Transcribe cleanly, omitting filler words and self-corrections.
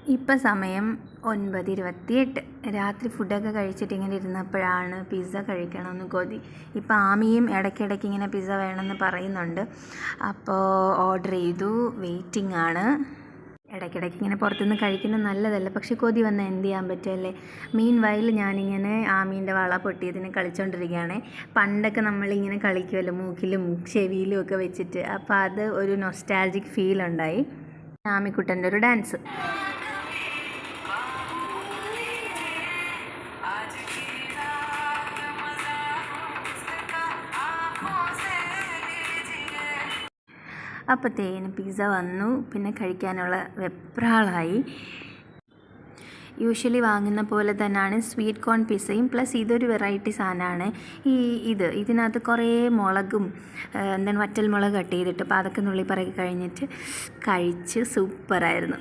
ഇപ്പം സമയം 9:28. രാത്രി ഫുഡൊക്കെ കഴിച്ചിട്ട് ഇങ്ങനെ ഇരുന്നപ്പോഴാണ് പിസ്സ കഴിക്കണമെന്ന് കൊതി. ഇപ്പം ആമിയും ഇടയ്ക്കിടയ്ക്ക് ഇങ്ങനെ പിസ്സ വേണമെന്ന് പറയുന്നുണ്ട്. അപ്പോൾ ഓർഡർ ചെയ്തു, വെയിറ്റിംഗ് ആണ്. ഇടയ്ക്കിടയ്ക്ക് ഇങ്ങനെ പുറത്തുനിന്ന് കഴിക്കുന്നത് നല്ലതല്ല, പക്ഷെ കൊതി വന്നാൽ എന്ത് ചെയ്യാൻ പറ്റുമല്ലേ. മീൻ വയൽ ഞാനിങ്ങനെ ആമീൻ്റെ വള പൊട്ടിയതിന് കളിച്ചുകൊണ്ടിരിക്കുകയാണ്. പണ്ടൊക്കെ നമ്മളിങ്ങനെ കളിക്കുമല്ലോ മൂക്കിലും ചെവിയിലും ഒക്കെ വെച്ചിട്ട്. അപ്പോൾ അത് ഒരു നൊസ്റ്റാൾജിക് ഫീൽ ഉണ്ടായി. ആമിക്കുട്ടൻ്റെ ഒരു ഡാൻസ്. അപ്പോഴത്തേന് പിസ്സ വന്നു. പിന്നെ കഴിക്കാനുള്ള വെപ്രാളായി. യൂഷ്വലി വാങ്ങുന്ന പോലെ തന്നെയാണ് സ്വീറ്റ് കോൺ പിസ്സയും. പ്ലസ് ഇതൊരു വെറൈറ്റി സാധനമാണ്. ഇതിനകത്ത് കുറേ മുളകും വറ്റൽ മുളക് കട്ട് ചെയ്തിട്ട് അപ്പോൾ അതൊക്കെ നുള്ളി പറക്കി കഴിഞ്ഞിട്ട് കഴിച്ച് സൂപ്പറായിരുന്നു.